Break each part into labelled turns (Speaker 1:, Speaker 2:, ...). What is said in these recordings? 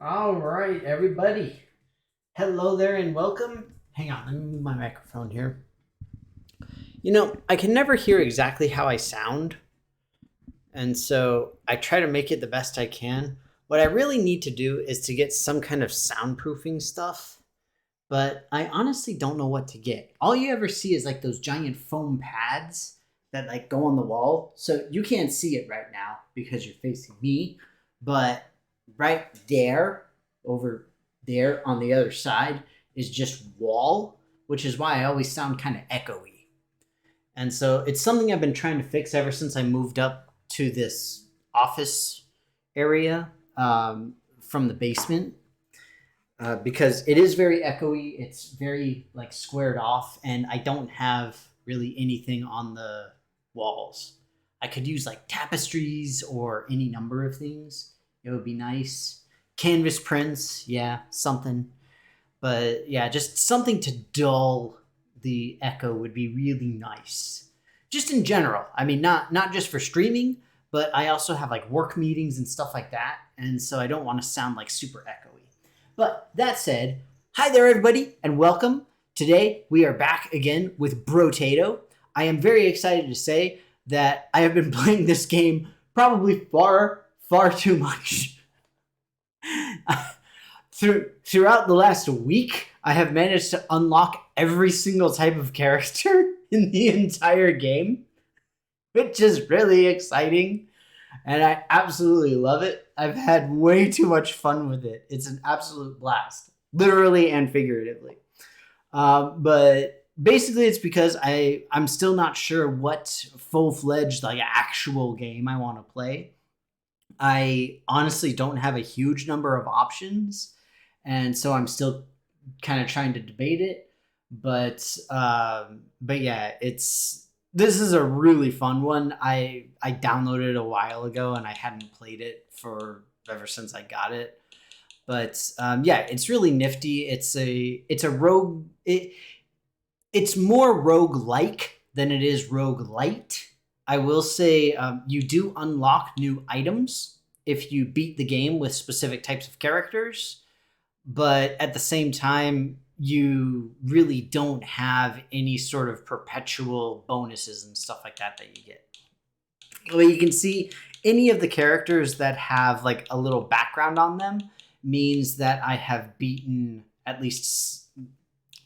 Speaker 1: All right, everybody. Hello there and welcome. Hang on, let me move my microphone here. I can never hear exactly how I sound, and so I try to make it the best I can. What I really need to do is to get some kind of soundproofing stuff, but I honestly don't know what to get. All you ever see is like those giant foam pads that like go on the wall. So you can't see it right now because you're facing me, but right there, over there on the other side, is just wall, which is why I always sound kind of echoey. And so it's something I've been trying to fix ever since I moved up to this office area from the basement, because it is very echoey. It's very like squared off, and I don't have really anything on the walls. I could use like tapestries or any number of things. It would be nice. Canvas prints, yeah, something. But yeah, just something to dull the echo would be really nice. Just in general. I mean, not just for streaming, but I also have like work meetings and stuff like that, and so I don't want to sound like super echoey. But that said, hi there, everybody, and welcome. Today we are back again with Brotato. I am very excited to say that I have been playing this game probably far too much. Throughout the last week, I have managed to unlock every single type of character in the entire game, which is really exciting. And I absolutely love it. I've had way too much fun with it. It's an absolute blast, literally and figuratively. But basically, it's because I'm still not sure what full fledged like actual game I want to play. I honestly don't have a huge number of options, and so I'm still kind of trying to debate it. But yeah, it's this is a really fun one. I downloaded it a while ago, and I hadn't played it for ever since I got it. But yeah, it's really nifty. It's a rogue. It's more rogue like than it is rogue light. I will say you do unlock new items if you beat the game with specific types of characters, but at the same time, you really don't have any sort of perpetual bonuses and stuff like that you get. Well, you can see any of the characters that have like a little background on them means that I have beaten at least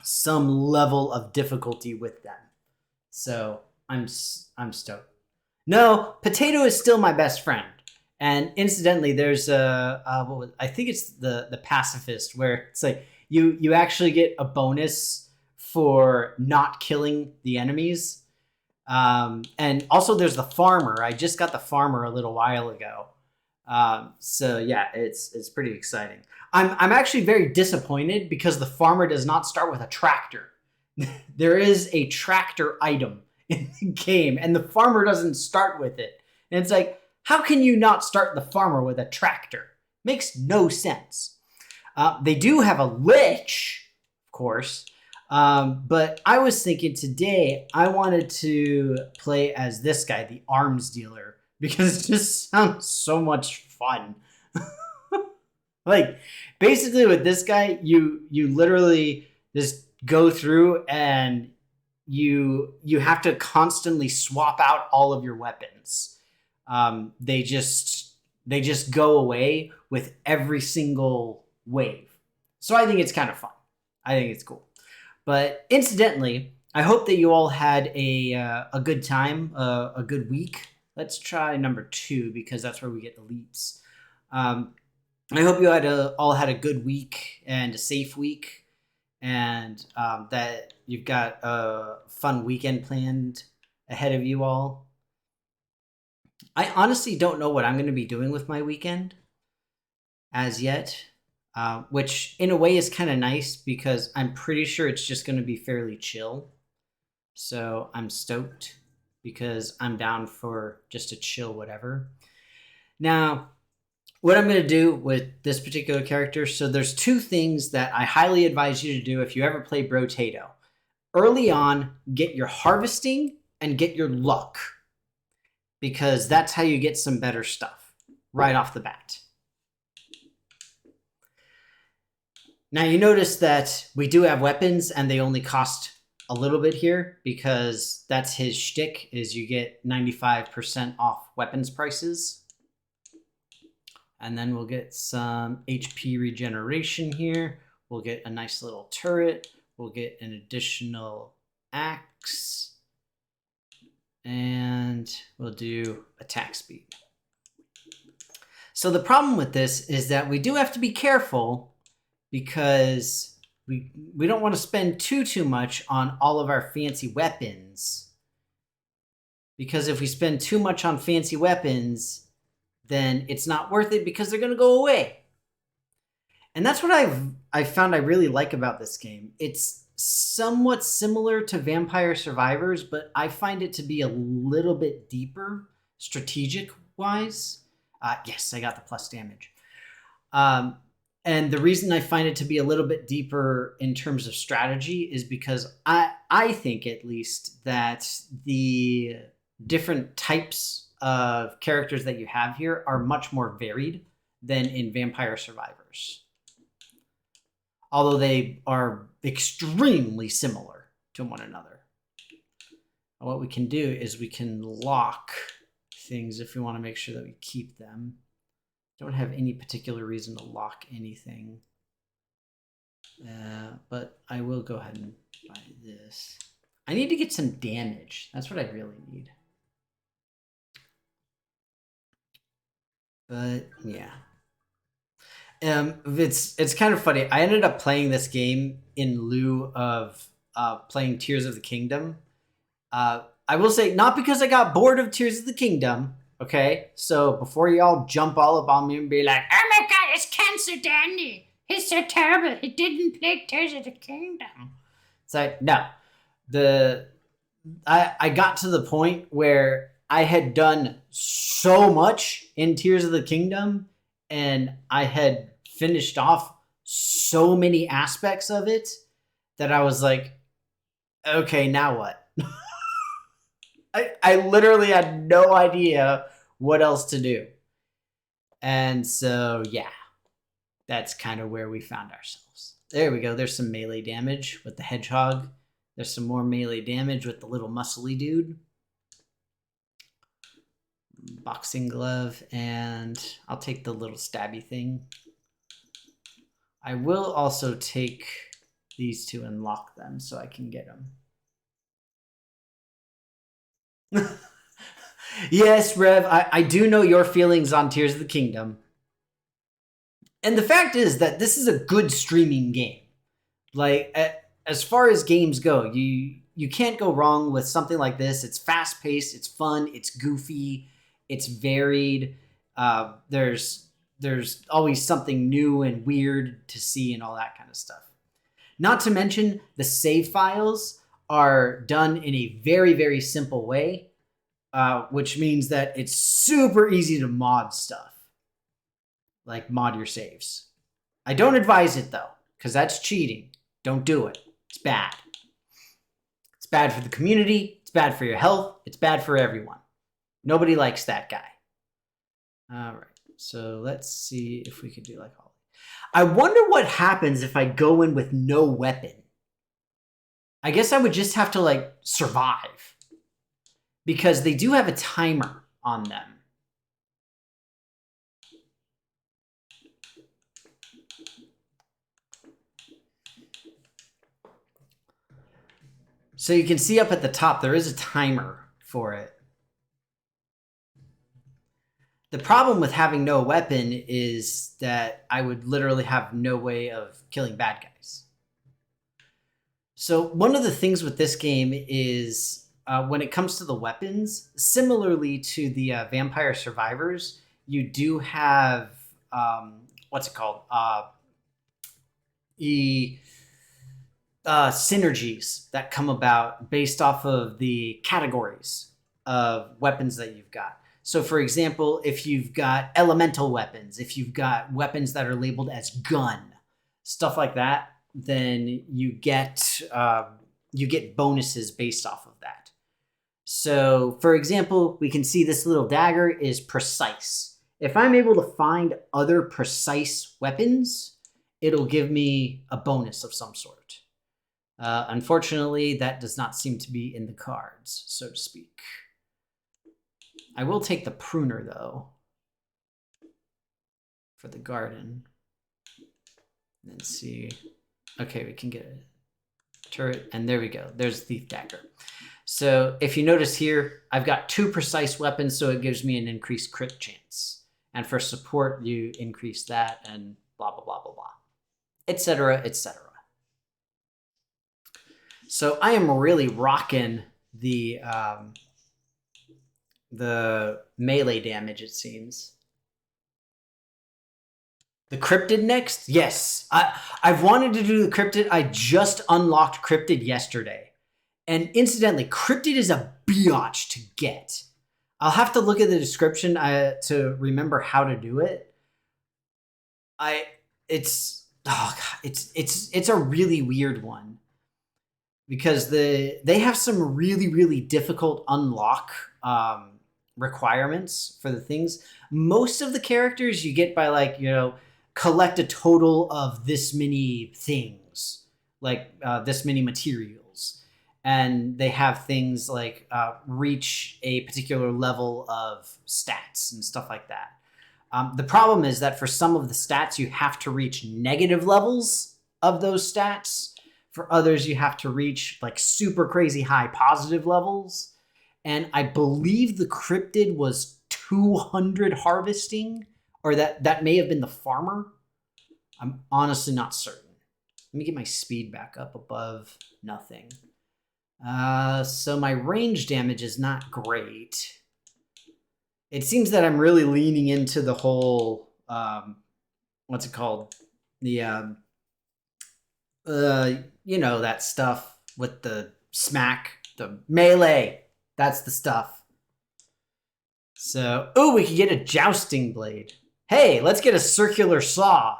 Speaker 1: some level of difficulty with them. So I'm stoked. No, Potato is still my best friend. And incidentally, there's I think it's the pacifist, where it's like you actually get a bonus for not killing the enemies. And also there's the farmer. I just got the farmer a little while ago. So yeah, it's pretty exciting. I'm actually very disappointed because the farmer does not start with a tractor. There is a tractor item in the game, and the farmer doesn't start with it. And it's like, how can you not start the farmer with a tractor? Makes no sense. They do have a lich, of course, but I was thinking today I wanted to play as this guy, the arms dealer, because it just sounds so much fun. Like, basically with this guy, you literally just go through and you have to constantly swap out all of your weapons. They just go away with every single wave. So I think it's kind of fun. I think it's cool. But incidentally, I hope that you all had a good time, a good week. Let's try number 2 because that's where we get the leaps. I hope you all had a good week and a safe week, and that you've got a fun weekend planned ahead of you all. I honestly don't know what I'm going to be doing with my weekend as yet, which in a way is kind of nice because I'm pretty sure it's just going to be fairly chill. So I'm stoked because I'm down for just a chill whatever. Now, what I'm going to do with this particular character, so there's 2 things that I highly advise you to do if you ever play Brotato. Early on, get your harvesting and get your luck, because that's how you get some better stuff right off the bat. Now you notice that we do have weapons and they only cost a little bit here because that's his shtick, is you get 95% off weapons prices. And then we'll get some HP regeneration here. We'll get a nice little turret. We'll get an additional axe. And we'll do attack speed. So the problem with this is that we do have to be careful because we don't want to spend too much on all of our fancy weapons. Because if we spend too much on fancy weapons, then it's not worth it because they're going to go away. And that's what I've found I really like about this game. It's somewhat similar to Vampire Survivors, but I find it to be a little bit deeper strategic-wise. Yes, I got the plus damage. And the reason I find it to be a little bit deeper in terms of strategy is because I think, at least, that the different types of characters that you have here are much more varied than in Vampire Survivors. Although they are extremely similar to one another. What we can do is we can lock things if we want to make sure that we keep them. Don't have any particular reason to lock anything. But I will go ahead and buy this. I need to get some damage. That's what I really need. But yeah. It's kind of funny. I ended up playing this game in lieu of playing Tears of the Kingdom. I will say, not because I got bored of Tears of the Kingdom, okay? So before y'all jump all up on me and be like, oh my god, it's Cancer Danny. He's so terrible. He didn't play Tears of the Kingdom. It's like, no. I got to the point where I had done so much in Tears of the Kingdom, and I had finished off so many aspects of it that I was like, okay, now what? I literally had no idea what else to do. And so, yeah, that's kind of where we found ourselves. There we go. There's some melee damage with the hedgehog. There's some more melee damage with the little muscly dude. Boxing glove, and I'll take the little stabby thing. I will also take these two and lock them so I can get them. Yes, Rev, I do know your feelings on Tears of the Kingdom. And the fact is that this is a good streaming game. Like, as far as games go, you can't go wrong with something like this. It's fast-paced, it's fun, it's goofy, it's varied. There's always something new and weird to see and all that kind of stuff. Not to mention, the save files are done in a very, very simple way, which means that it's super easy to mod stuff. Like, mod your saves. I don't advise it, though, because that's cheating. Don't do it. It's bad. It's bad for the community. It's bad for your health. It's bad for everyone. Nobody likes that guy. All right. So let's see if we could do like all. I wonder what happens if I go in with no weapon. I guess I would just have to like survive, because they do have a timer on them. So you can see up at the top, there is a timer for it. The problem with having no weapon is that I would literally have no way of killing bad guys. So one of the things with this game is when it comes to the weapons, similarly to the Vampire Survivors, you do have, what's it called? Synergies that come about based off of the categories of weapons that you've got. So, for example, if you've got elemental weapons, if you've got weapons that are labeled as gun, stuff like that, then you get bonuses based off of that. So, for example, we can see this little dagger is precise. If I'm able to find other precise weapons it'll give me a bonus of some sort. Unfortunately, that does not seem to be in the cards, so to speak. I will take the pruner, though, for the garden. Let's see. Okay, we can get a turret, and there we go. There's Thief Dagger. So if you notice here, I've got 2 precise weapons, so it gives me an increased crit chance. And for support, you increase that, and blah, blah, blah, blah, blah, etc., etc. So I am really rocking the melee damage, it seems. The Cryptid next? Yes. I've wanted to do the Cryptid. I just unlocked Cryptid yesterday. And incidentally, Cryptid is a biatch to get. I'll have to look at the description to remember how to do it. It's a really weird one. Because they have some really, really difficult unlock requirements for the things. Most of the characters you get by, like, collect a total of this many things, like this many materials. And they have things like reach a particular level of stats and stuff like that. The problem is that for some of the stats, you have to reach negative levels of those stats. For others, you have to reach like super crazy high positive levels. And I believe the Cryptid was 200 harvesting, or that may have been the farmer. I'm honestly not certain. Let me get my speed back up above nothing. So my range damage is not great. It seems that I'm really leaning into the whole, what's it called? The, that stuff with the smack, the melee. That's the stuff. So, we could get a jousting blade. Hey, let's get a circular saw.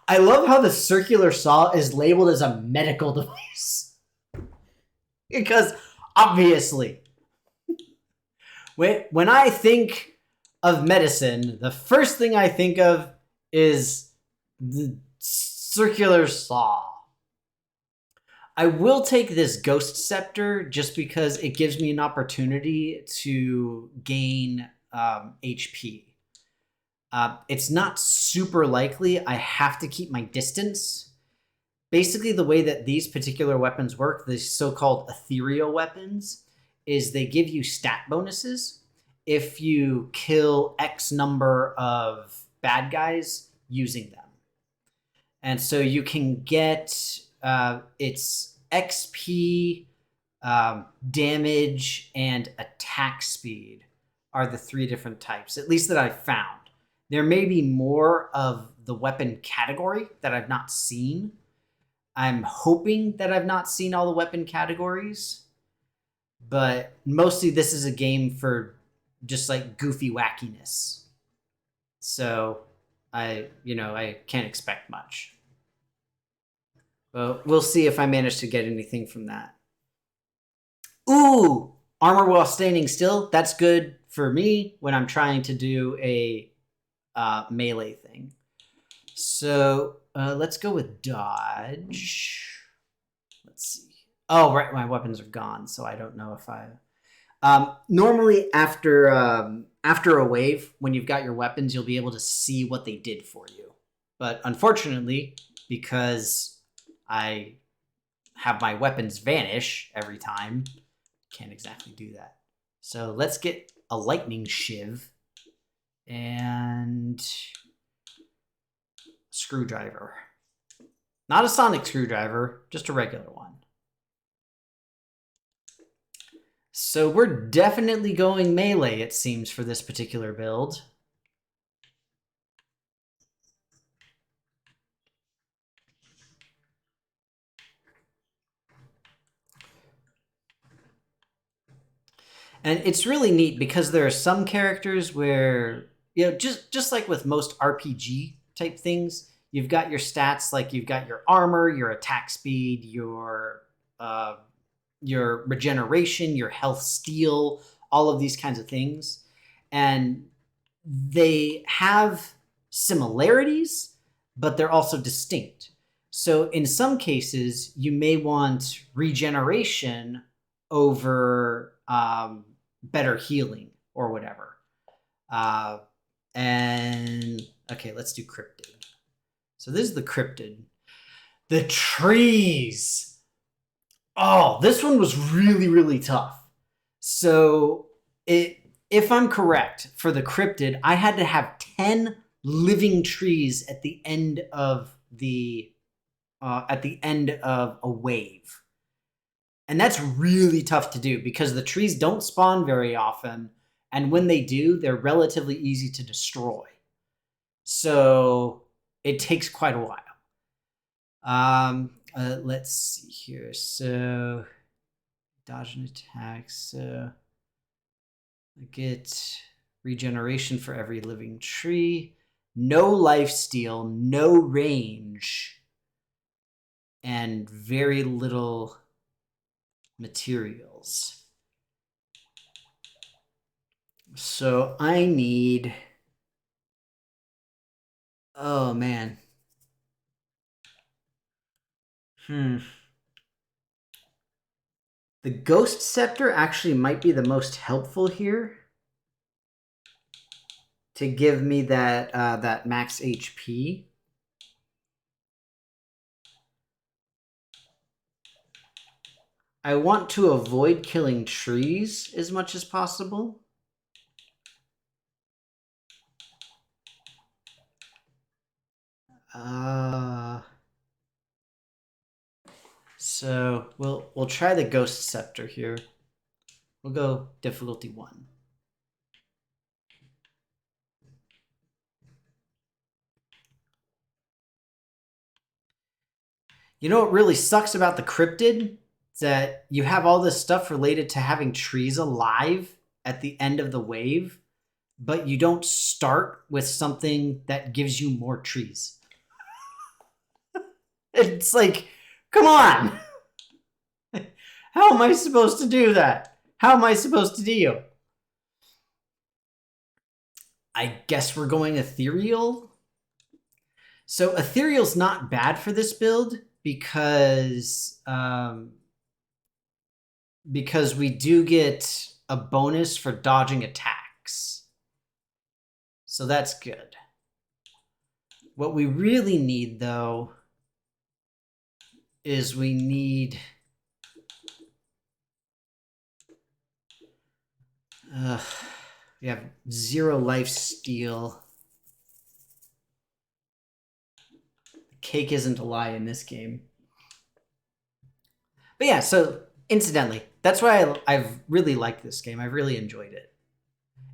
Speaker 1: I love how the circular saw is labeled as a medical device. Because, obviously, when I think of medicine, the first thing I think of is the circular saw. I will take this Ghost Scepter just because it gives me an opportunity to gain HP. It's not super likely. I have to keep my distance. Basically, the way that these particular weapons work, the so-called ethereal weapons, is they give you stat bonuses if you kill X number of bad guys using them. And so you can get its XP, damage, and attack speed are the 3 different types, at least that I've found. There may be more of the weapon category that I've not seen. I'm hoping that I've not seen all the weapon categories, but mostly this is a game for just like goofy wackiness. So I can't expect much. But we'll see if I manage to get anything from that. Ooh, armor while standing still. That's good for me when I'm trying to do a melee thing. So let's go with dodge. Let's see. Oh, right, my weapons are gone, so I don't know if I... normally after a wave, when you've got your weapons, you'll be able to see what they did for you. But unfortunately, because I have my weapons vanish every time, can't exactly do that. So let's get a lightning shiv and screwdriver. Not a sonic screwdriver, just a regular one. So we're definitely going melee, it seems, for this particular build. And it's really neat because there are some characters where, just like with most RPG type things, you've got your stats, like you've got your armor, your attack speed, your regeneration, your health steal, all of these kinds of things. And they have similarities, but they're also distinct. So in some cases, you may want regeneration over better healing or whatever. And okay, let's do cryptid. So this is the cryptid. The trees. Oh, this one was really, really tough. So if I'm correct, for the cryptid, I had to have 10 living trees at the end of a wave. And that's really tough to do because the trees don't spawn very often, and when they do, they're relatively easy to destroy. So it takes quite a while. Let's see here. So dodge an attack. So I get regeneration for every living tree. No lifesteal, no range, and very little materials. So I need... Oh, man. The Ghost Scepter actually might be the most helpful here to give me that max HP. I want to avoid killing trees as much as possible. So we'll try the Ghost Scepter here. We'll go difficulty 1. You know what really sucks about the cryptid? Is that you have all this stuff related to having trees alive at the end of the wave, but you don't start with something that gives you more trees. It's like, come on! How am I supposed to do that? How am I supposed to deal? I guess we're going ethereal. So ethereal's not bad for this build because we do get a bonus for dodging attacks. So that's good. What we really need, though, is we need... we have 0 lifesteal. Cake isn't a lie in this game. But yeah, so incidentally, that's why I've really liked this game. I've really enjoyed it.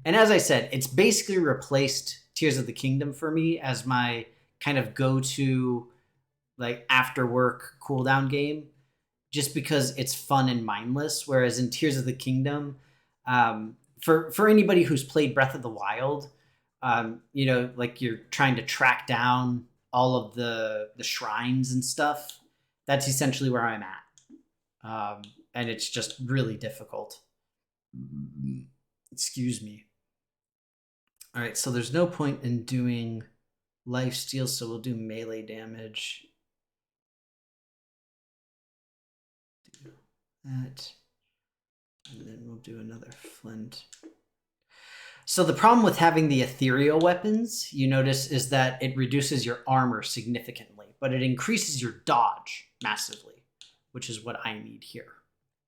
Speaker 1: And as I said, it's basically replaced Tears of the Kingdom for me as my kind of go-to like after work cooldown game, just because it's fun and mindless. Whereas in Tears of the Kingdom, for anybody who's played Breath of the Wild, you know, like you're trying to track down all of the shrines and stuff. That's essentially where I'm at. And it's just really difficult. Excuse me. All right, so there's no point in doing lifesteal, so we'll do melee damage. Do that. And then we'll do another flint. So the problem with having the ethereal weapons, you notice, is that it reduces your armor significantly, but it increases your dodge massively, which is what I need here,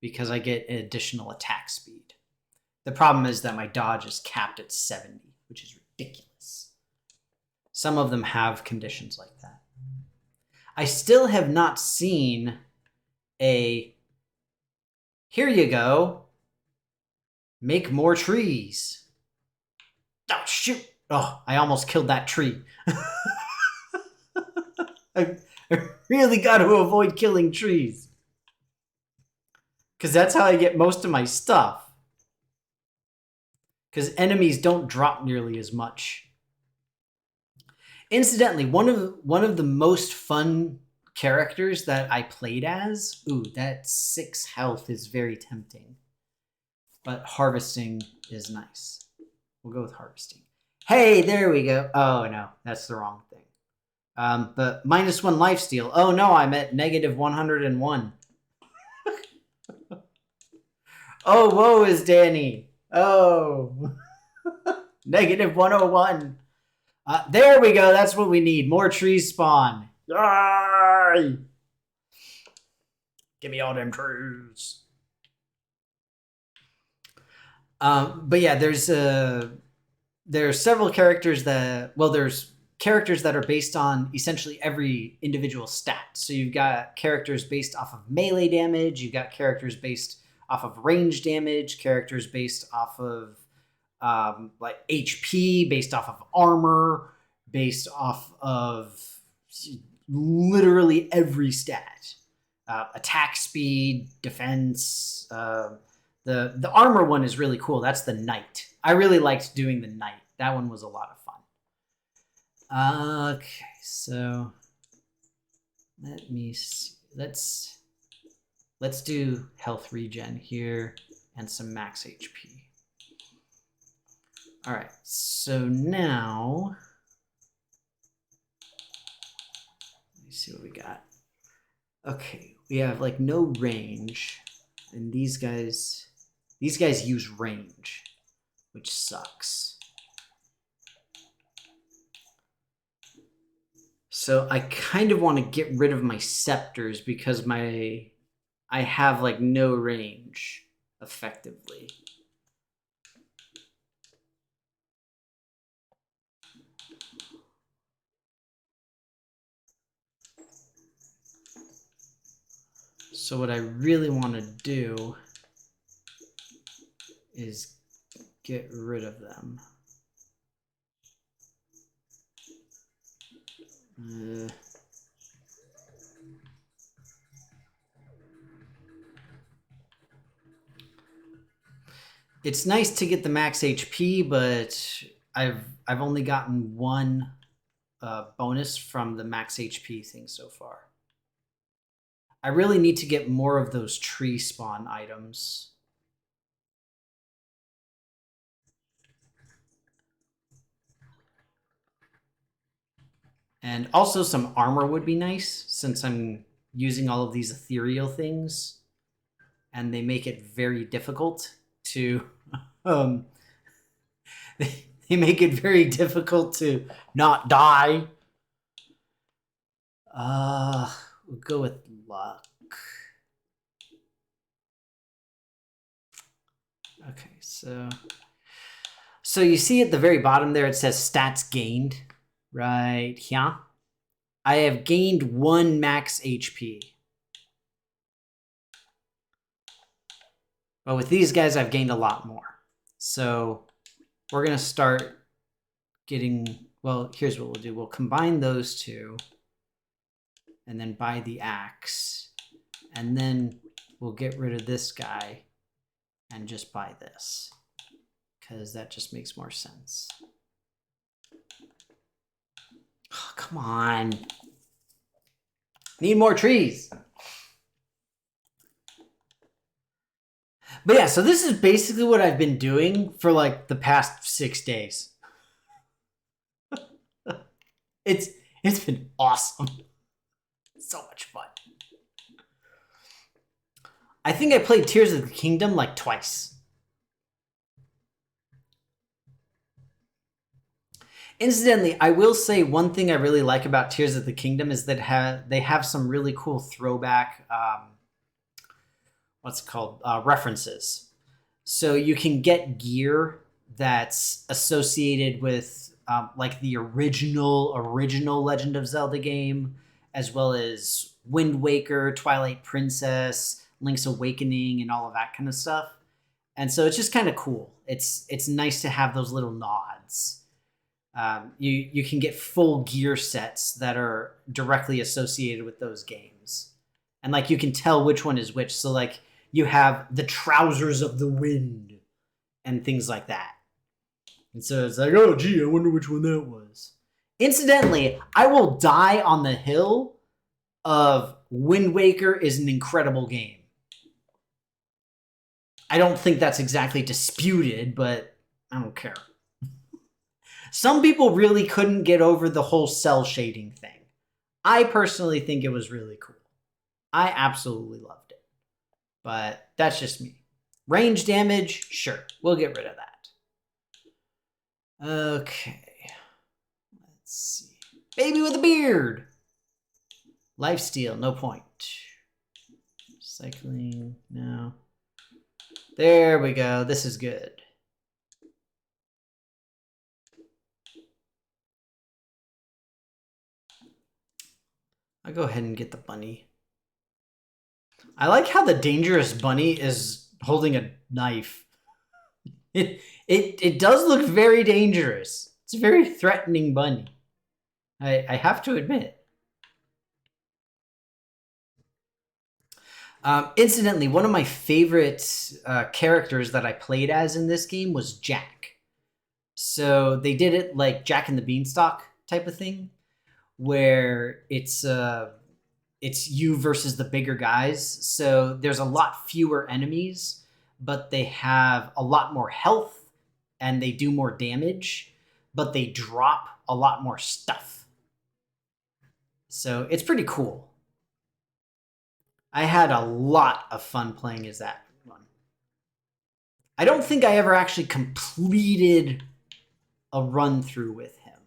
Speaker 1: because I get an additional attack speed. The problem is that my dodge is capped at 70, which is ridiculous. Some of them have conditions like that. I still have not seen a, here you go, make more trees. Oh, shoot. Oh, I almost killed that tree. I really got to avoid killing trees, because that's how I get most of my stuff. Because enemies don't drop nearly as much. Incidentally, one of the most fun characters that I played as, ooh, that 6 health is very tempting. But harvesting is nice. We'll go with harvesting. Hey, there we go. Oh, no, that's the wrong thing. But -1 lifesteal. Oh no, I'm at -101. Oh, woe is Danny. Oh. -101. There we go. That's what we need. More trees spawn. Yay! Give me all them trees. But yeah, there are several characters that, well, there's characters that are based on essentially every individual stat. So you've got characters based off of melee damage, you've got characters based off of range damage, characters based off of like HP, based off of armor, based off of literally every stat. Attack speed, defense. The armor one is really cool. That's the knight. I really liked doing the knight. That one was a lot of fun. Okay, so let me see. Let's do health regen here and some max HP. All right, so now let me see what we got. Okay, we have like no range, and these guys use range, which sucks. So I kind of want to get rid of my scepters because I have like no range effectively. So what I really want to do is get rid of them. It's nice to get the max HP, but I've only gotten one bonus from the max HP thing so far. I really need to get more of those tree spawn items. And also some armor would be nice, since I'm using all of these ethereal things, and they make it very difficult to they make it very difficult to not die. We'll go with luck. Okay, so you see at the very bottom there it says stats gained right here. I have gained 1 max HP. But with these guys, I've gained a lot more. So we're going to start getting, well, here's what we'll do. We'll combine those two and then buy the axe. And then we'll get rid of this guy and just buy this, because that just makes more sense. Oh, come on. Need more trees. But yeah, so this is basically what I've been doing for like the past 6 days. It's been awesome. So much fun. I think I played Tears of the Kingdom like twice. Incidentally, I will say one thing I really like about Tears of the Kingdom is that they have some really cool throwback, references. So you can get gear that's associated with like the original Legend of Zelda game, as well as Wind Waker, Twilight Princess, Link's Awakening, and all of that kind of stuff. And so it's just kind of cool. It's nice to have those little nods. You can get full gear sets that are directly associated with those games. And like you can tell which one is which. So like you have the Trousers of the Wind and things like that. And so it's like, oh gee, I wonder which one that was. Incidentally, I will die on the hill of Wind Waker is an incredible game. I don't think that's exactly disputed, but I don't care. Some people really couldn't get over the whole cell shading thing. I personally think it was really cool. I absolutely loved it. But that's just me. Range damage, sure. We'll get rid of that. Okay. Let's see. Baby with a beard. Lifesteal, no point. Cycling, no. There we go. This is good. I'll go ahead and get the bunny. I like how the dangerous bunny is holding a knife. It does look very dangerous. It's a very threatening bunny. I have to admit. Incidentally, one of my favorite characters that I played as in this game was Jack. So they did it like Jack and the Beanstalk type of thing, where it's you versus the bigger guys. So there's a lot fewer enemies, but they have a lot more health and they do more damage, but they drop a lot more stuff. So it's pretty cool. I had a lot of fun playing as that one. I don't think I ever actually completed a run through with him,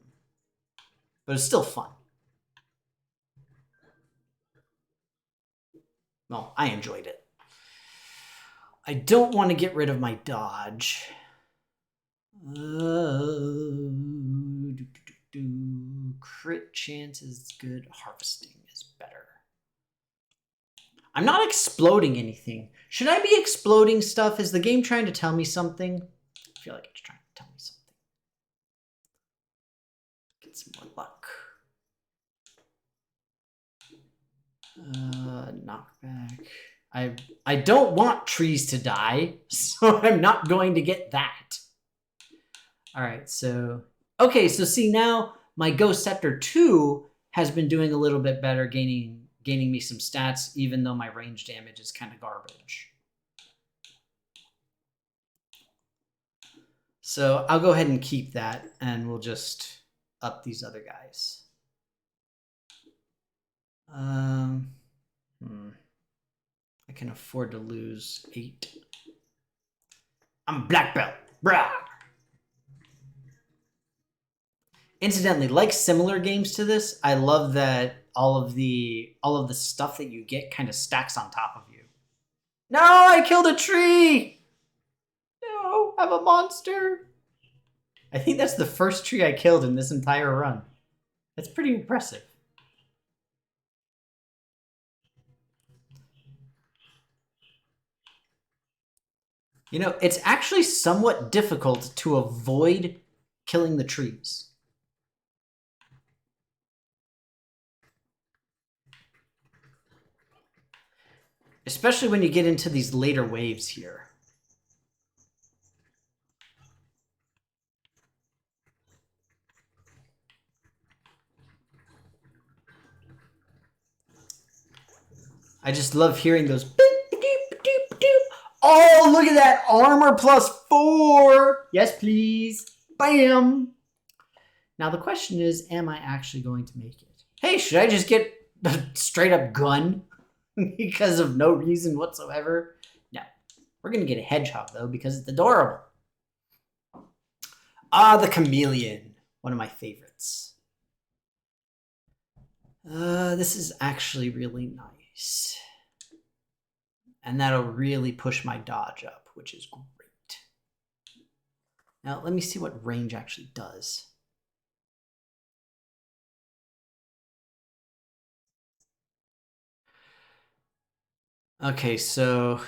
Speaker 1: but it's still fun. Well, I enjoyed it. I don't want to get rid of my dodge. Crit chance is good. Harvesting is better. I'm not exploding anything. Should I be exploding stuff? Is the game trying to tell me something? I feel like it's trying to tell me something. Get some more luck. Knockback. I don't want trees to die, so I'm not going to get that. All right, so... Okay, so see now my Ghost Scepter 2 has been doing a little bit better, gaining me some stats, even though my range damage is kind of garbage. So I'll go ahead and keep that, and we'll just up these other guys. I can afford to lose 8. I'm black belt. Brah! Incidentally, like similar games to this, I love that all of the stuff that you get kind of stacks on top of you. No, I killed a tree! No, I'm a monster. I think that's the first tree I killed in this entire run. That's pretty impressive. You know, it's actually somewhat difficult to avoid killing the trees. Especially when you get into these later waves here. I just love hearing those beep, beep, beep, beep. Oh, look at that. Armor plus 4. Yes, please. Bam. Now the question is, am I actually going to make it? Hey, should I just get a straight up gun because of no reason whatsoever? No. We're going to get a hedgehog, though, because it's adorable. Ah, the chameleon. One of my favorites. This is actually really nice. And that'll really push my dodge up, which is great. Now, let me see what range actually does. Okay, so...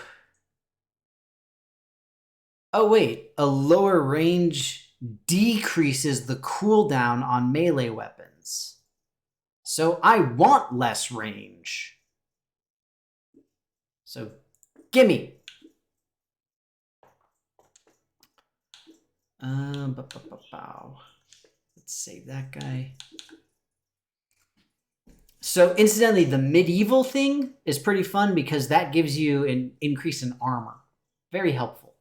Speaker 1: Oh, wait. A lower range decreases the cooldown on melee weapons. So I want less range. So, gimme. Let's save that guy. So incidentally, the medieval thing is pretty fun because that gives you an increase in armor. Very helpful.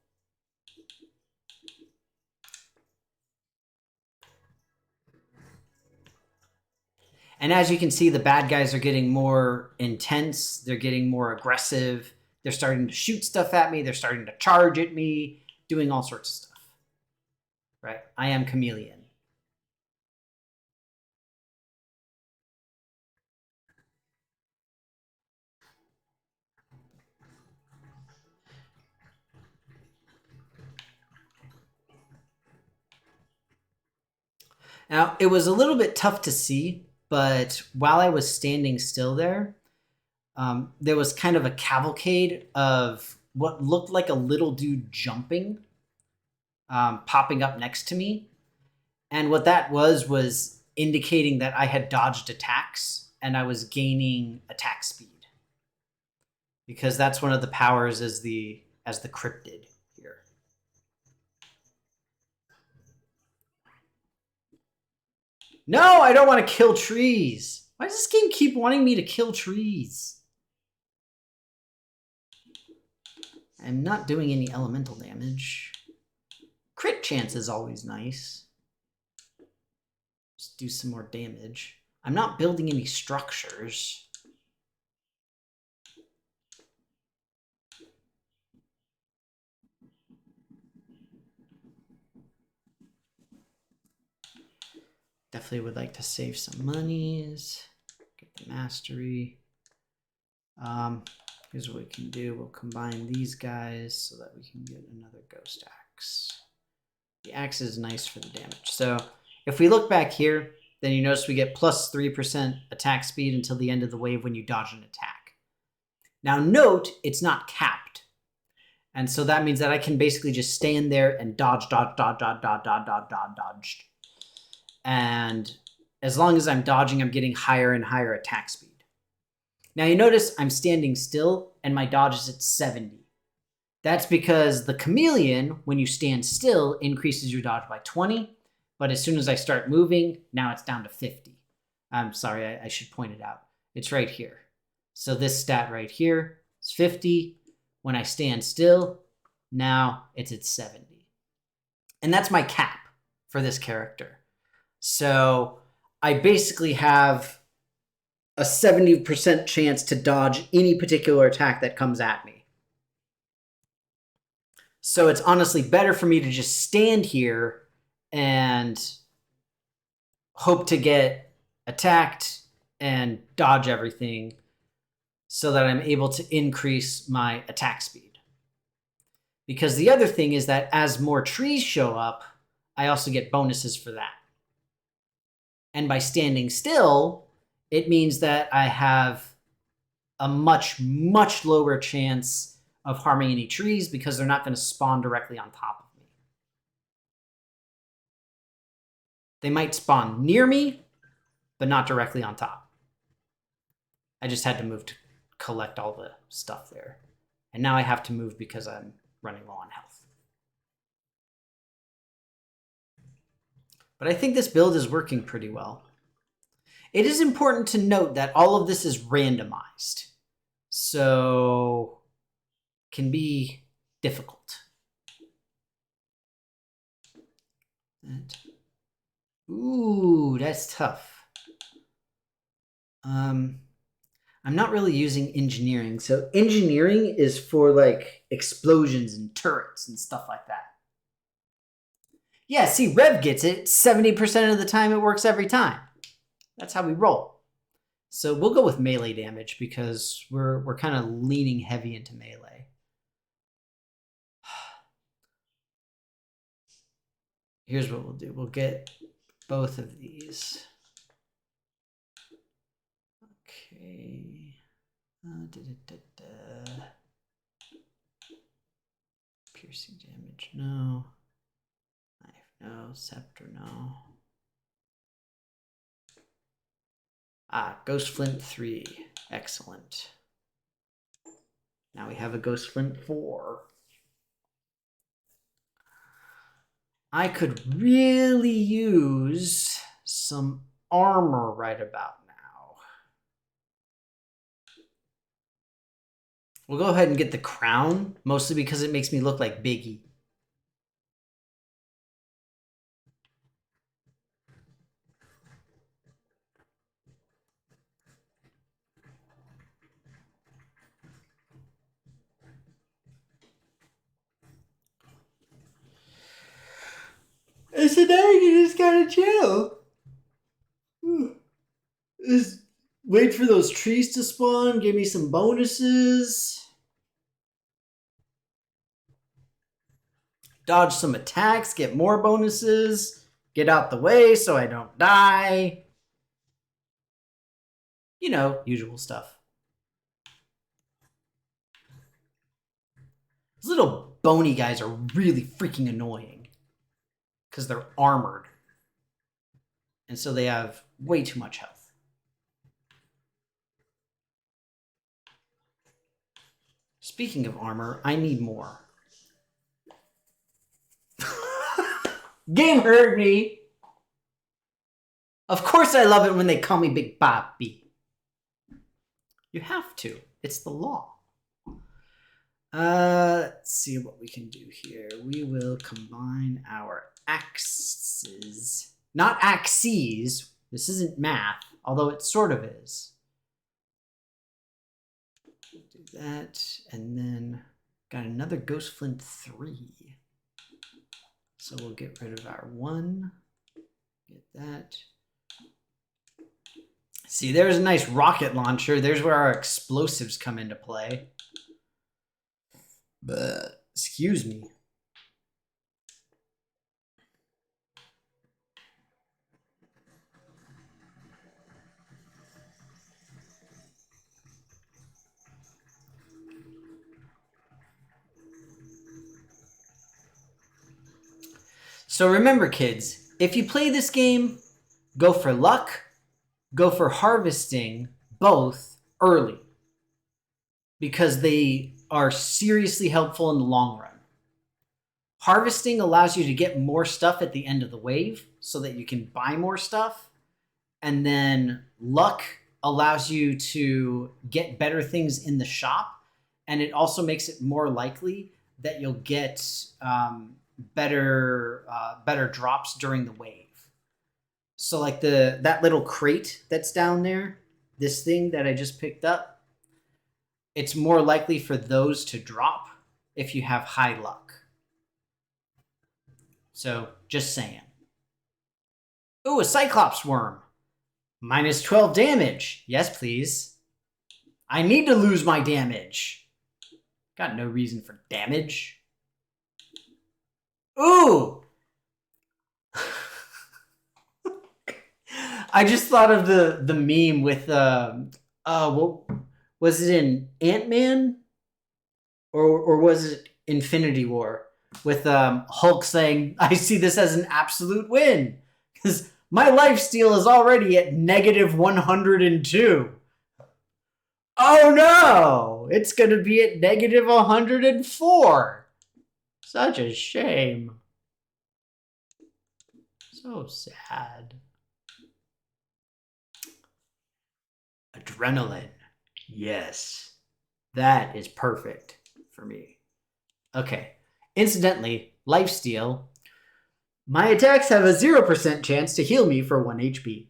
Speaker 1: And as you can see, the bad guys are getting more intense. They're getting more aggressive. They're starting to shoot stuff at me. They're starting to charge at me, doing all sorts of stuff. Right? I am Chameleon. Now, it was a little bit tough to see, but while I was standing still there was kind of a cavalcade of what looked like a little dude jumping, popping up next to me. And what that was indicating that I had dodged attacks and I was gaining attack speed. Because that's one of the powers as the cryptid here. No, I don't want to kill trees. Why does this game keep wanting me to kill trees? I'm not doing any elemental damage. Crit chance is always nice. Just do some more damage. I'm not building any structures. Definitely would like to save some monies. Get the mastery. Here's what we can do. We'll combine these guys so that we can get another ghost axe. The axe is nice for the damage. So if we look back here, then you notice we get plus 3% attack speed until the end of the wave when you dodge an attack. Now note, it's not capped. And so that means that I can basically just stand there and dodge. And as long as I'm dodging, I'm getting higher and higher attack speed. Now you notice I'm standing still and my dodge is at 70. That's because the chameleon, when you stand still, increases your dodge by 20. But as soon as I start moving, now it's down to 50. I'm sorry, I should point it out. It's right here. So this stat right here is 50. When I stand still, now it's at 70. And that's my cap for this character. So I basically have a 70% chance to dodge any particular attack that comes at me. So it's honestly better for me to just stand here and hope to get attacked and dodge everything so that I'm able to increase my attack speed. Because the other thing is that as more trees show up, I also get bonuses for that. And by standing still, it means that I have a much, much lower chance of harming any trees because they're not going to spawn directly on top of me. They might spawn near me, but not directly on top. I just had to move to collect all the stuff there. And now I have to move because I'm running low on health. But I think this build is working pretty well. It is important to note that all of this is randomized. So can be difficult. Ooh, that's tough. I'm not really using engineering. So engineering is for like explosions and turrets and stuff like that. Yeah, see, Rev gets it. 70% of the time it works every time. That's how we roll. So we'll go with melee damage because we're kind of leaning heavy into melee. Here's what we'll do. We'll get both of these. Okay. Piercing damage, no. Knife, no. Scepter, no. Ghost Flint 3. Excellent. Now we have a Ghost Flint 4. I could really use some armor right about now. We'll go ahead and get the crown, mostly because it makes me look like Biggie. so now you just gotta chill. Just wait for those trees to spawn, give me some bonuses. Dodge some attacks, get more bonuses, get out the way so I don't die. You know, usual stuff. These little bony guys are really freaking annoying because they're armored. And so they have way too much health. Speaking of armor, I need more. Game heard me. Of course I love it when they call me Big Papi. You have to. It's the law. Let's see what we can do here. We will combine our axes. Not axes. This isn't math, although it sort of is. Do that, and then got another Ghost Flint 3. So we'll get rid of our 1. Get that. See, there's a nice rocket launcher. There's where our explosives come into play. But, excuse me. So remember, kids, if you play this game, go for luck, go for harvesting, both early. Because they are seriously helpful in the long run. Harvesting allows you to get more stuff at the end of the wave so that you can buy more stuff. And then luck allows you to get better things in the shop. And it also makes it more likely that you'll get better drops during the wave. So like that little crate that's down there, this thing that I just picked up, it's more likely for those to drop if you have high luck. So, just saying. Ooh, a Cyclops worm. Minus 12 damage. Yes, please. I need to lose my damage. Got no reason for damage. Ooh! I just thought of the meme with, what was it in Ant-Man? Or was it Infinity War? With Hulk saying, I see this as an absolute win. Because my lifesteal is already at negative 102. Oh no! It's going to be at negative 104. Such a shame. So sad. Adrenaline. Yes. That is perfect for me. Okay. Incidentally, lifesteal. My attacks have a 0% chance to heal me for 1 HP.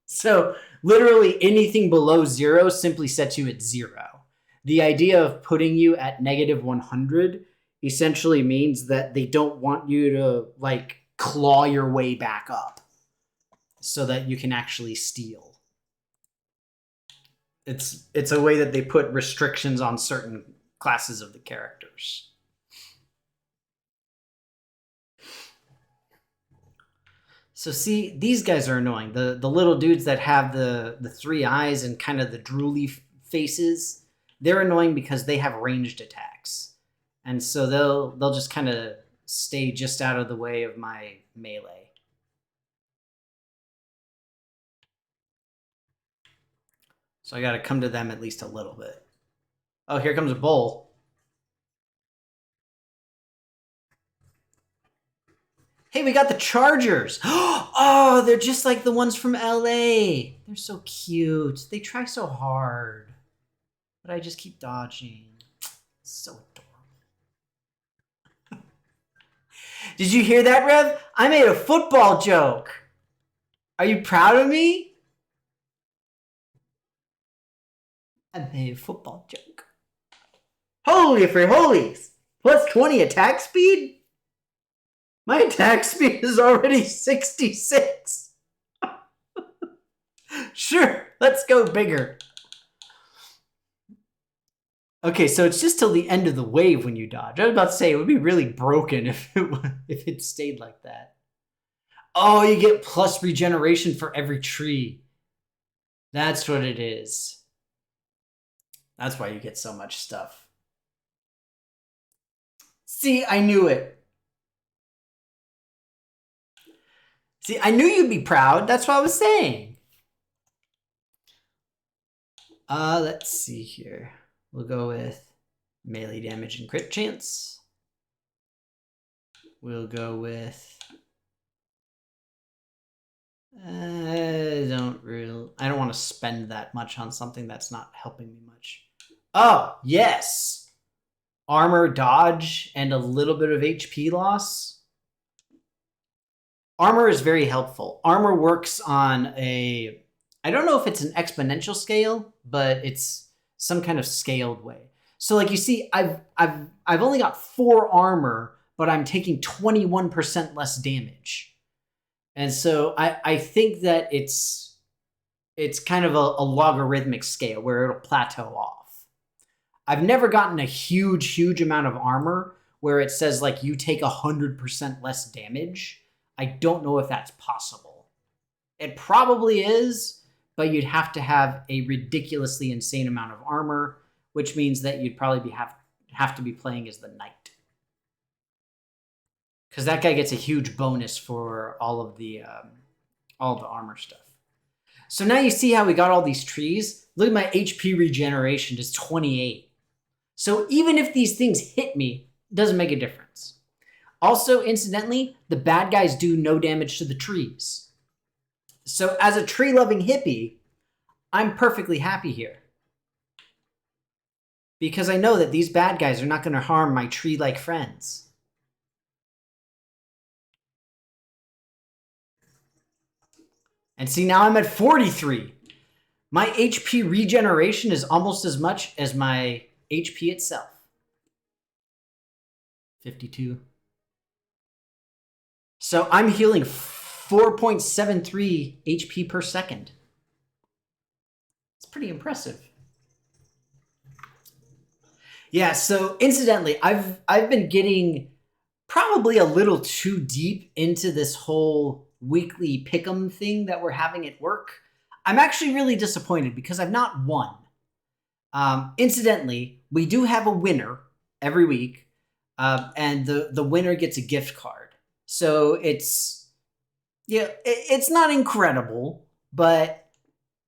Speaker 1: So, literally anything below 0 simply sets you at 0. The idea of putting you at negative 100 essentially means that they don't want you to, like, claw your way back up so that you can actually steal. It's a way that they put restrictions on certain classes of the characters. So see, these guys are annoying. The little dudes that have the 3 eyes and kind of the drooly faces, they're annoying because they have ranged attacks. And so they'll just kind of stay just out of the way of my melee. So I got to come to them at least a little bit. Oh, here comes a bull. Hey, we got the Chargers. Oh, they're just like the ones from LA. They're so cute. They try so hard. But I just keep dodging. It's so adorable. Did you hear that, Rev? I made a football joke. Are you proud of me? I made a football joke. Holy for holies! Plus 20 attack speed? My attack speed is already 66. Sure, let's go bigger. Okay, so it's just till the end of the wave when you dodge. I was about to say it would be really broken if it stayed like that. Oh, you get plus regeneration for every tree. That's what it is. That's why you get so much stuff. See, I knew it. See, I knew you'd be proud. That's what I was saying. Let's see here. We'll go with melee damage and crit chance. We'll go with... I don't want to spend that much on something that's not helping me much. Oh, yes! Armor, dodge, and a little bit of HP loss. Armor is very helpful. Armor works on a... I don't know if it's an exponential scale, but it's some kind of scaled way. So like you see, I've only got 4 armor, but I'm taking 21% less damage. And so I think that it's kind of a logarithmic scale where it'll plateau off. I've never gotten a huge amount of armor where it says like you take 100% less damage. I don't know if that's possible. It probably is, but you'd have to have a ridiculously insane amount of armor, which means that you'd probably have to be playing as the knight. Because that guy gets a huge bonus for all the armor stuff. So now you see how we got all these trees? Look at my HP regeneration, just 28. So even if these things hit me, it doesn't make a difference. Also, incidentally, the bad guys do no damage to the trees. So as a tree-loving hippie, I'm perfectly happy here. Because I know that these bad guys are not going to harm my tree-like friends. And see, now I'm at 43. My HP regeneration is almost as much as my HP itself. 52. So I'm healing 4.73 HP per second. It's pretty impressive. Yeah, so incidentally, I've been getting probably a little too deep into this whole weekly pick'em thing that we're having at work. I'm actually really disappointed because I've not won. Incidentally, we do have a winner every week, and the winner gets a gift card. So it's not incredible, but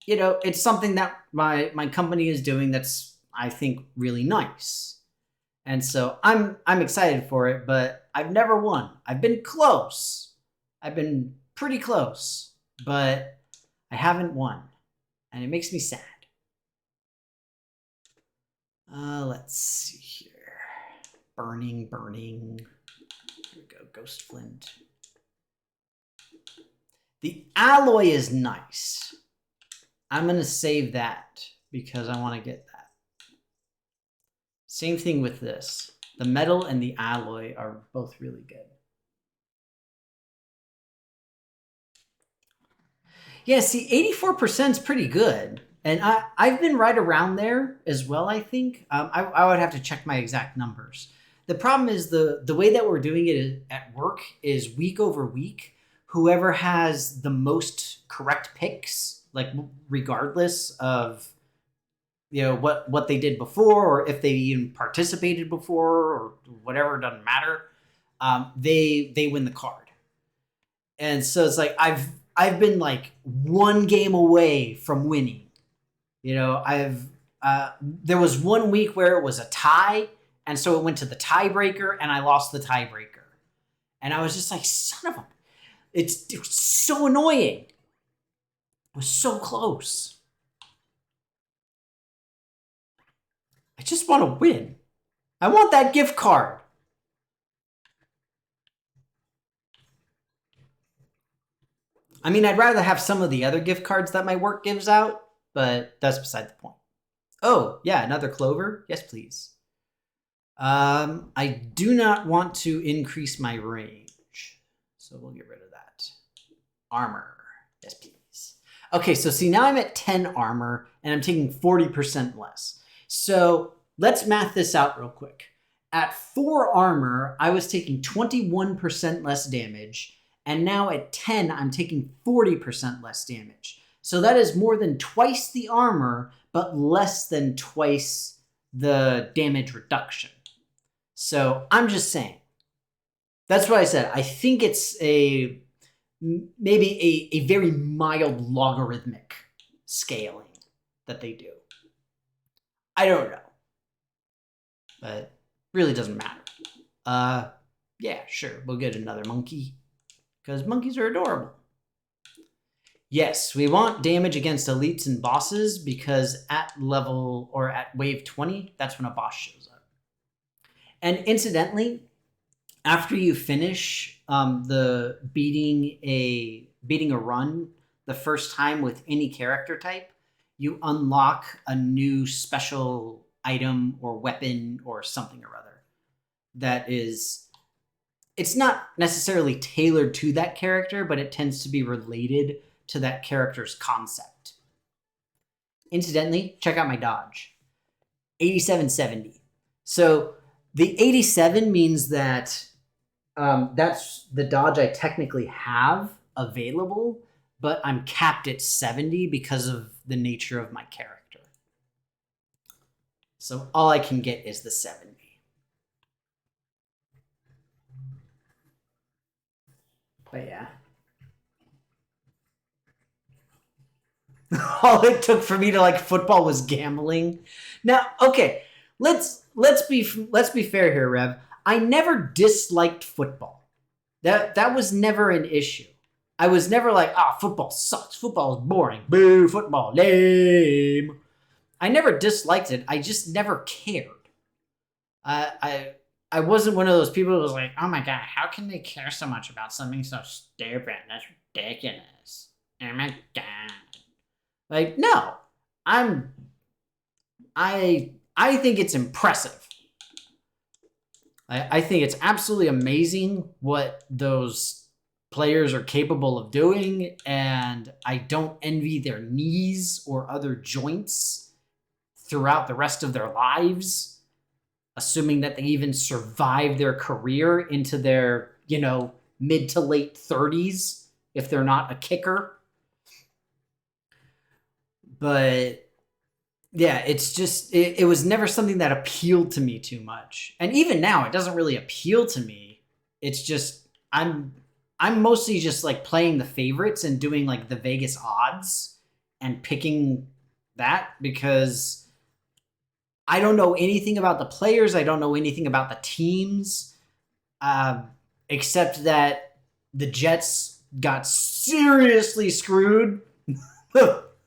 Speaker 1: it's something that my company is doing that's, I think, really nice. And so I'm excited for it, but I've never won. I've been close. I've been pretty close, but I haven't won. And it makes me sad. Let's see here. Burning. Here we go, Ghost Flint. The alloy is nice. I'm going to save that because I want to get that. Same thing with this. The metal and the alloy are both really good. Yeah, see, 84% is pretty good. And I've been right around there as well, I think. I would have to check my exact numbers. The problem is the way that we're doing it at work is week over week. Whoever has the most correct picks, like regardless of what they did before or if they even participated before or whatever, doesn't matter. They win the card. And so it's like I've been like one game away from winning. There was one week where it was a tie, and so it went to the tiebreaker, and I lost the tiebreaker. And I was just like, son of a... It was so annoying. It was so close. I just want to win. I want that gift card. I mean, I'd rather have some of the other gift cards that my work gives out, but that's beside the point. Oh, yeah, another clover? Yes, please. I do not want to increase my range. So we'll get rid of that. Armor. Yes, please. Okay, so see, now I'm at 10 armor, and I'm taking 40% less. So let's math this out real quick. At 4 armor, I was taking 21% less damage, and now at 10, I'm taking 40% less damage. So that is more than twice the armor, but less than twice the damage reduction. So I'm just saying. That's what I said. I think it's maybe a very mild logarithmic scaling that they do. I don't know. But really doesn't matter. Yeah, sure. We'll get another monkey. Because monkeys are adorable. Yes, we want damage against elites and bosses because at level or at wave 20, that's when a boss shows up. And incidentally, after you finish the beating a run the first time with any character type, you unlock a new special item or weapon or something or other that is, it's not necessarily tailored to that character, but it tends to be related to that character's concept. Incidentally, check out my dodge. 8770. So the 87 means that that's the dodge I technically have available, but I'm capped at 70 because of the nature of my character. So all I can get is the 70. But yeah. All it took for me to like football was gambling. Now, okay, let's be fair here, Rev. I never disliked football. That was never an issue. I was never like, football sucks. Football is boring. Boo, football, lame. I never disliked it. I just never cared. I wasn't one of those people who was like, oh my god, how can they care so much about something so stupid? That's ridiculous. Oh my god. Like, no. I think it's impressive. I think it's absolutely amazing what those players are capable of doing, and I don't envy their knees or other joints throughout the rest of their lives, assuming that they even survive their career into their, mid to late 30s if they're not a kicker. But yeah, it's just, it was never something that appealed to me too much. And even now, it doesn't really appeal to me. It's just, I'm mostly just like playing the favorites and doing like the Vegas odds and picking that because I don't know anything about the players. I don't know anything about the teams, except that the Jets got seriously screwed.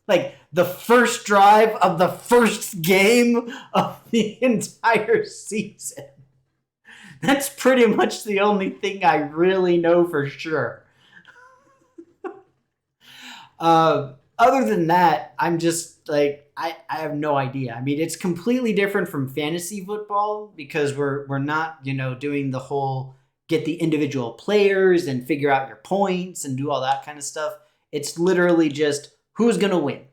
Speaker 1: Like the first drive of the first game of the entire season. That's pretty much the only thing I really know for sure. Other than that, I'm just like, I have no idea. I mean, it's completely different from fantasy football because we're not, doing the whole get the individual players and figure out your points and do all that kind of stuff. It's literally just who's going to win.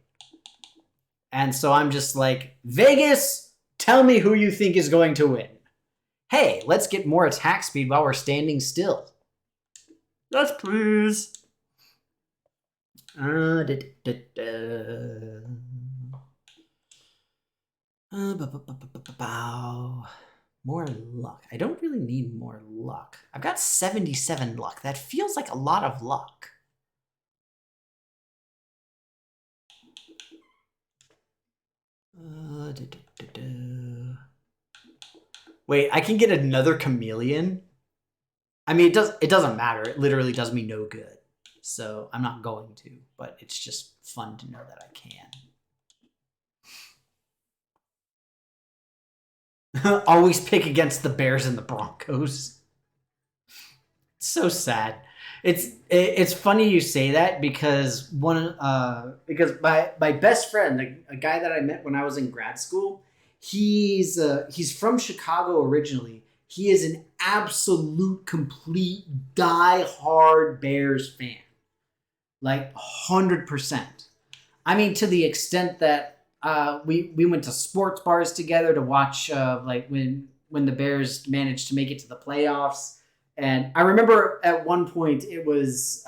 Speaker 1: And so I'm just like, Vegas, tell me who you think is going to win. Hey, let's get more attack speed while we're standing still. Yes, please. More luck. I don't really need more luck. I've got 77 luck. That feels like a lot of luck. Wait, I can get another chameleon? I mean, it doesn't matter. It literally does me no good. So I'm not going to, but it's just fun to know that I can. Always pick against the Bears and the Broncos. It's so sad. It's funny you say that because my best friend, a guy that I met when I was in grad school, he's from Chicago originally, He is an absolute, complete, die-hard Bears fan. Like 100%. I mean, to the extent that we went to sports bars together to watch like when the Bears managed to make it to the playoffs. And I remember at one point it was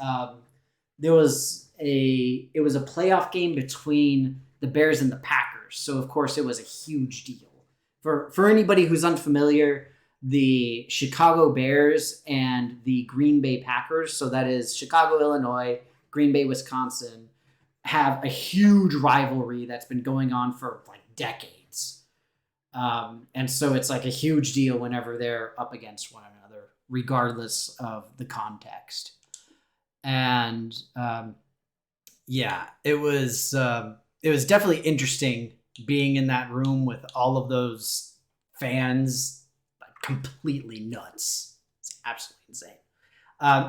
Speaker 1: it was a playoff game between the Bears and the Packers. So of course it was a huge deal. For anybody who's unfamiliar, the Chicago Bears and the Green Bay Packers, so that is Chicago, Illinois, Green Bay, Wisconsin, have a huge rivalry that's been going on for like decades. And so it's like a huge deal whenever they're up against one another, regardless of the context. And yeah, it was definitely interesting being in that room with all of those fans, like completely nuts. It's absolutely insane.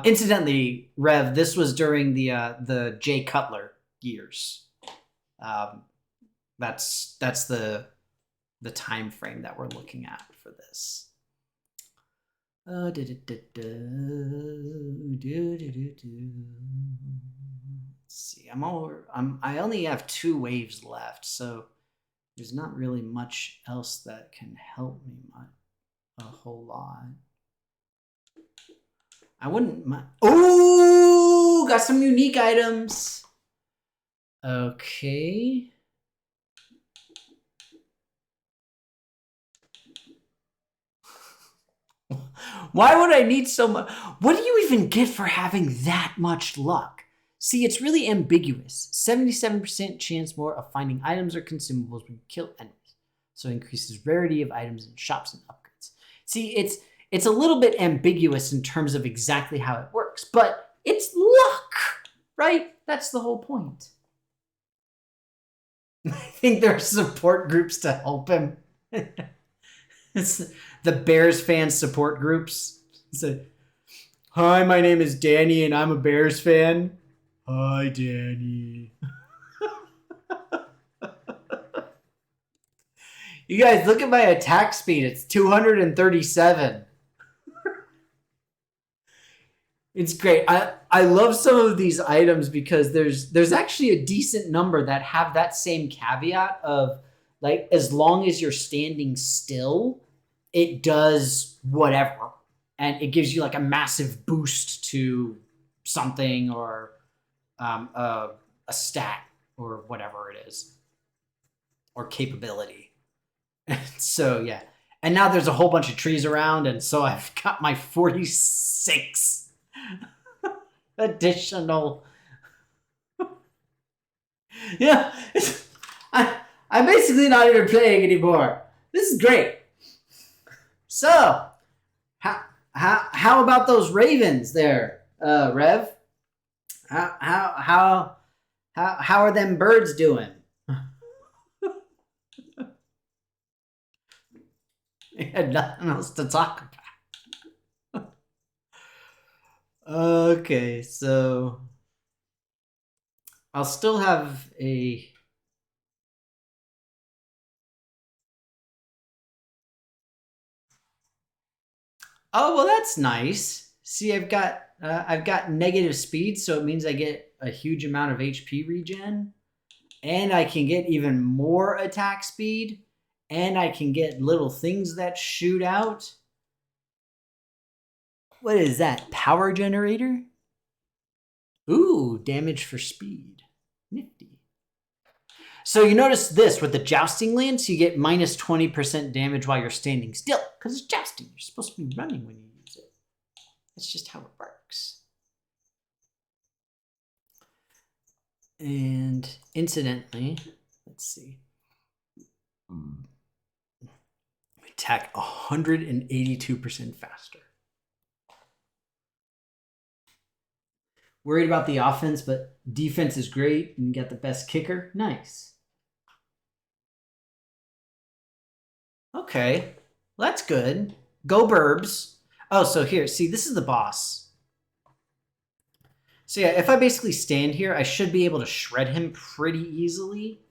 Speaker 1: Incidentally, Rev, this was during the Jay Cutler years. That's the time frame that we're looking at for this. Let's see. I only have 2 waves left, so there's not really much else that can help me a whole lot. I wouldn't mind. Oh, got some unique items. Okay. Why would I need so much? What do you even get for having that much luck? See, it's really ambiguous. 77% chance more of finding items or consumables when you kill enemies. So it increases rarity of items in shops and upgrades. See, it's a little bit ambiguous in terms of exactly how it works, but it's luck, right? That's the whole point. I think there are support groups to help him. It's the Bears fan support groups. So, hi, my name is Danny and I'm a Bears fan. Hi, Danny. You guys, look at my attack speed. It's 237. It's great. I love some of these items because there's actually a decent number that have that same caveat of, like, as long as you're standing still, it does whatever. And it gives you like a massive boost to something or a stat or whatever it is. Or capability. So, yeah. And now there's a whole bunch of trees around, and so I've got my 46 additional. Yeah. I'm basically not even playing anymore. This is great. So, how about those Ravens there, Rev? How are them birds doing? We had nothing else to talk about. Okay, so I'll still have a. Oh, well, that's nice. See, I've got negative speed, so it means I get a huge amount of HP regen, and I can get even more attack speed, and I can get little things that shoot out. What is that? Power generator? Ooh, damage for speed. Nifty. So you notice this with the jousting lance, you get minus 20% damage while you're standing still, because it's jousting. You're supposed to be running when you use it. That's just how it works. And incidentally, let's see. Attack 182% faster. Worried about the offense, but defense is great. And you got the best kicker. Nice. Okay, well, that's good. Go Burbs. Oh, so here, see, this is the boss. So yeah, if I basically stand here, I should be able to shred him pretty easily.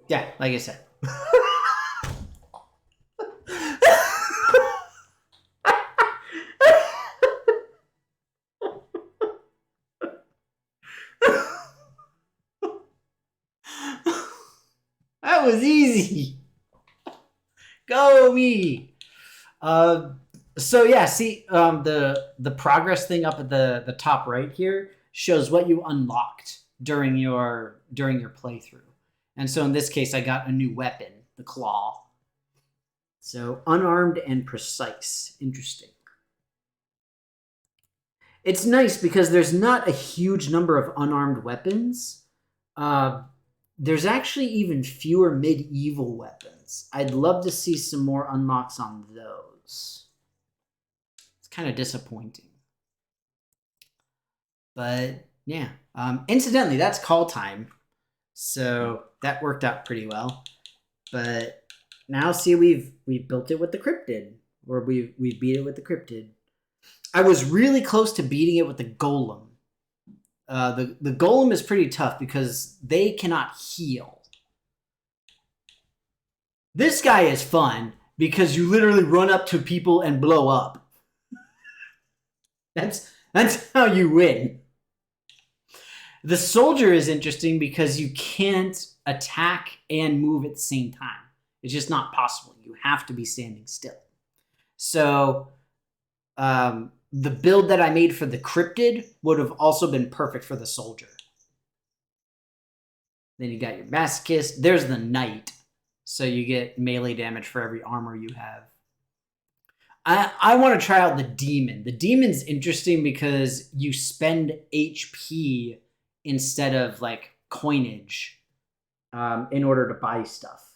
Speaker 1: Yeah, like I said. That was easy. Go me. Uh, so yeah, see, the progress thing up at the top right here shows what you unlocked during your playthrough. And so in this case, I got a new weapon, the claw. So unarmed and precise. Interesting. It's nice because there's not a huge number of unarmed weapons. Uh, there's actually even fewer medieval weapons. I'd love to see some more unlocks on those. It's kind of disappointing. But yeah. Incidentally, that's call time. So that worked out pretty well. But now see we've built it with the cryptid. Or we beat it with the cryptid. I was really close to beating it with the golem. The golem is pretty tough because they cannot heal. This guy is fun because you literally run up to people and blow up. That's how you win. The soldier is interesting because you can't attack and move at the same time. It's just not possible. You have to be standing still. So the build that I made for the cryptid would have also been perfect for the soldier. Then you got your masochist. There's the knight. So you get melee damage for every armor you have. I want to try out the demon. The demon's interesting because you spend HP instead of like coinage in order to buy stuff.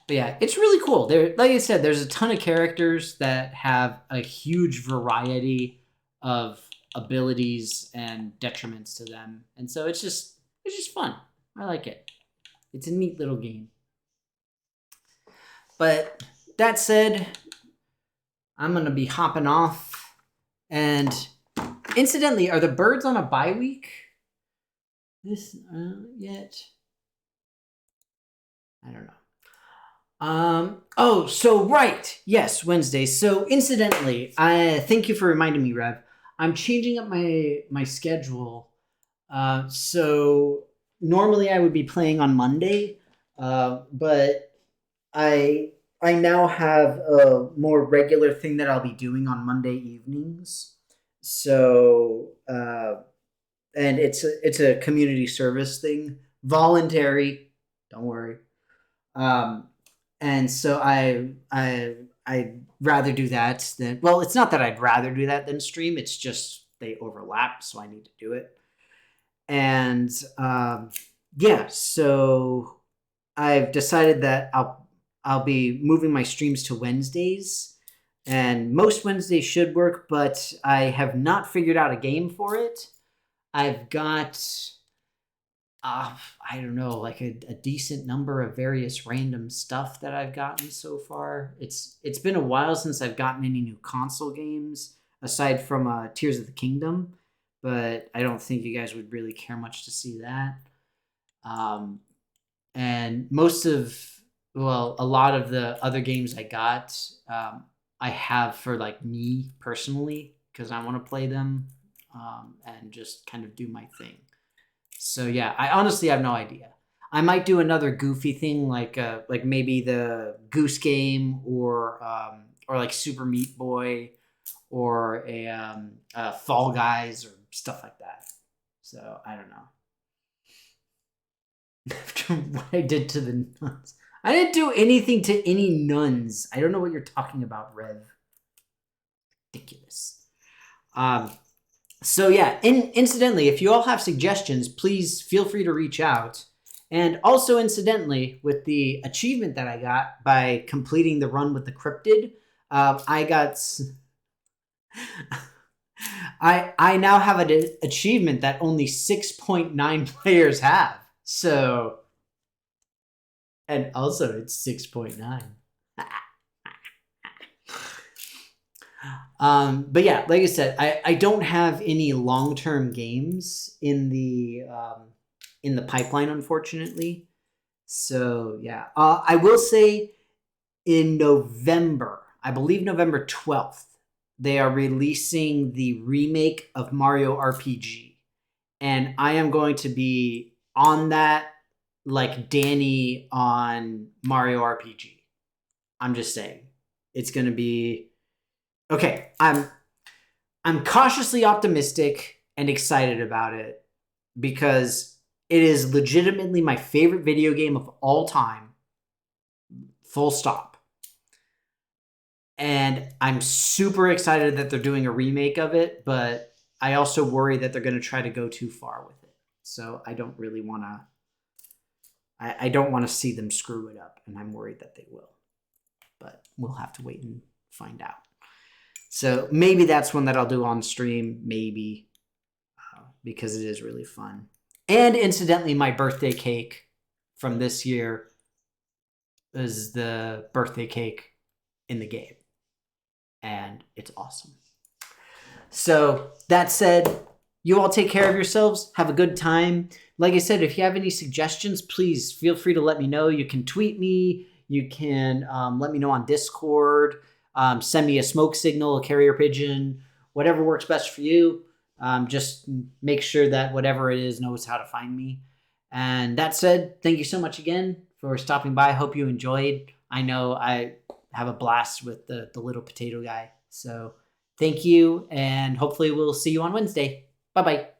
Speaker 1: But yeah, it's really cool. There, like I said, there's a ton of characters that have a huge variety of abilities and detriments to them, and so it's just fun. I like it. It's a neat little game. But that said, I'm gonna be hopping off. And incidentally, are the birds on a bye week? This yet? I don't know. Oh, so right. Yes, Wednesday. So incidentally, I thank you for reminding me, Rev. I'm changing up my schedule. So normally I would be playing on Monday, but I now have a more regular thing that I'll be doing on Monday evenings. So and it's a community service thing, voluntary. Don't worry. Um, and so I'd rather do that than, well, it's not that I'd rather do that than stream. It's just they overlap, so I need to do it. And yeah, so I've decided that I'll be moving my streams to Wednesdays, and most Wednesdays should work, but I have not figured out a game for it. I've got I don't know, like a decent number of various random stuff that I've gotten so far. It's been a while since I've gotten any new console games aside from Tears of the Kingdom, but I don't think you guys would really care much to see that. Um, and a lot of the other games I got, I have for like me personally because I want to play them and just kind of do my thing. So yeah, I honestly have no idea. I might do another goofy thing like maybe the Goose Game or like Super Meat Boy or a Fall Guys or stuff like that. So I don't know. After what I did to the nuns, I didn't do anything to any nuns. I don't know what you're talking about, Rev. Ridiculous. So yeah, incidentally, if you all have suggestions, please feel free to reach out. And also incidentally, with the achievement that I got by completing the run with the cryptid, I got I now have an achievement that only 6.9 players have. So, and also it's 6.9. But yeah, like I said, I don't have any long-term games in the in the pipeline, unfortunately. So yeah, I will say in November, I believe November 12th, they are releasing the remake of Mario RPG. And I am going to be on that like Danny on Mario RPG. I'm just saying. It's going to be okay. I'm cautiously optimistic and excited about it because it is legitimately my favorite video game of all time. Full stop. And I'm super excited that they're doing a remake of it, but I also worry that they're going to try to go too far with it. So I don't really want to. I don't want to see them screw it up, and I'm worried that they will. But we'll have to wait and find out. So maybe that's one that I'll do on stream, maybe, because it is really fun. And incidentally, my birthday cake from this year is the birthday cake in the game. And it's awesome. So that said, you all take care of yourselves. Have a good time. Like I said, if you have any suggestions, please feel free to let me know. You can tweet me. You can let me know on Discord. Send me a smoke signal, a carrier pigeon, whatever works best for you. Just make sure that whatever it is knows how to find me. And that said, thank you so much again for stopping by. I hope you enjoyed. I know I have a blast with the little potato guy. So thank you, and hopefully we'll see you on Wednesday. Bye-bye.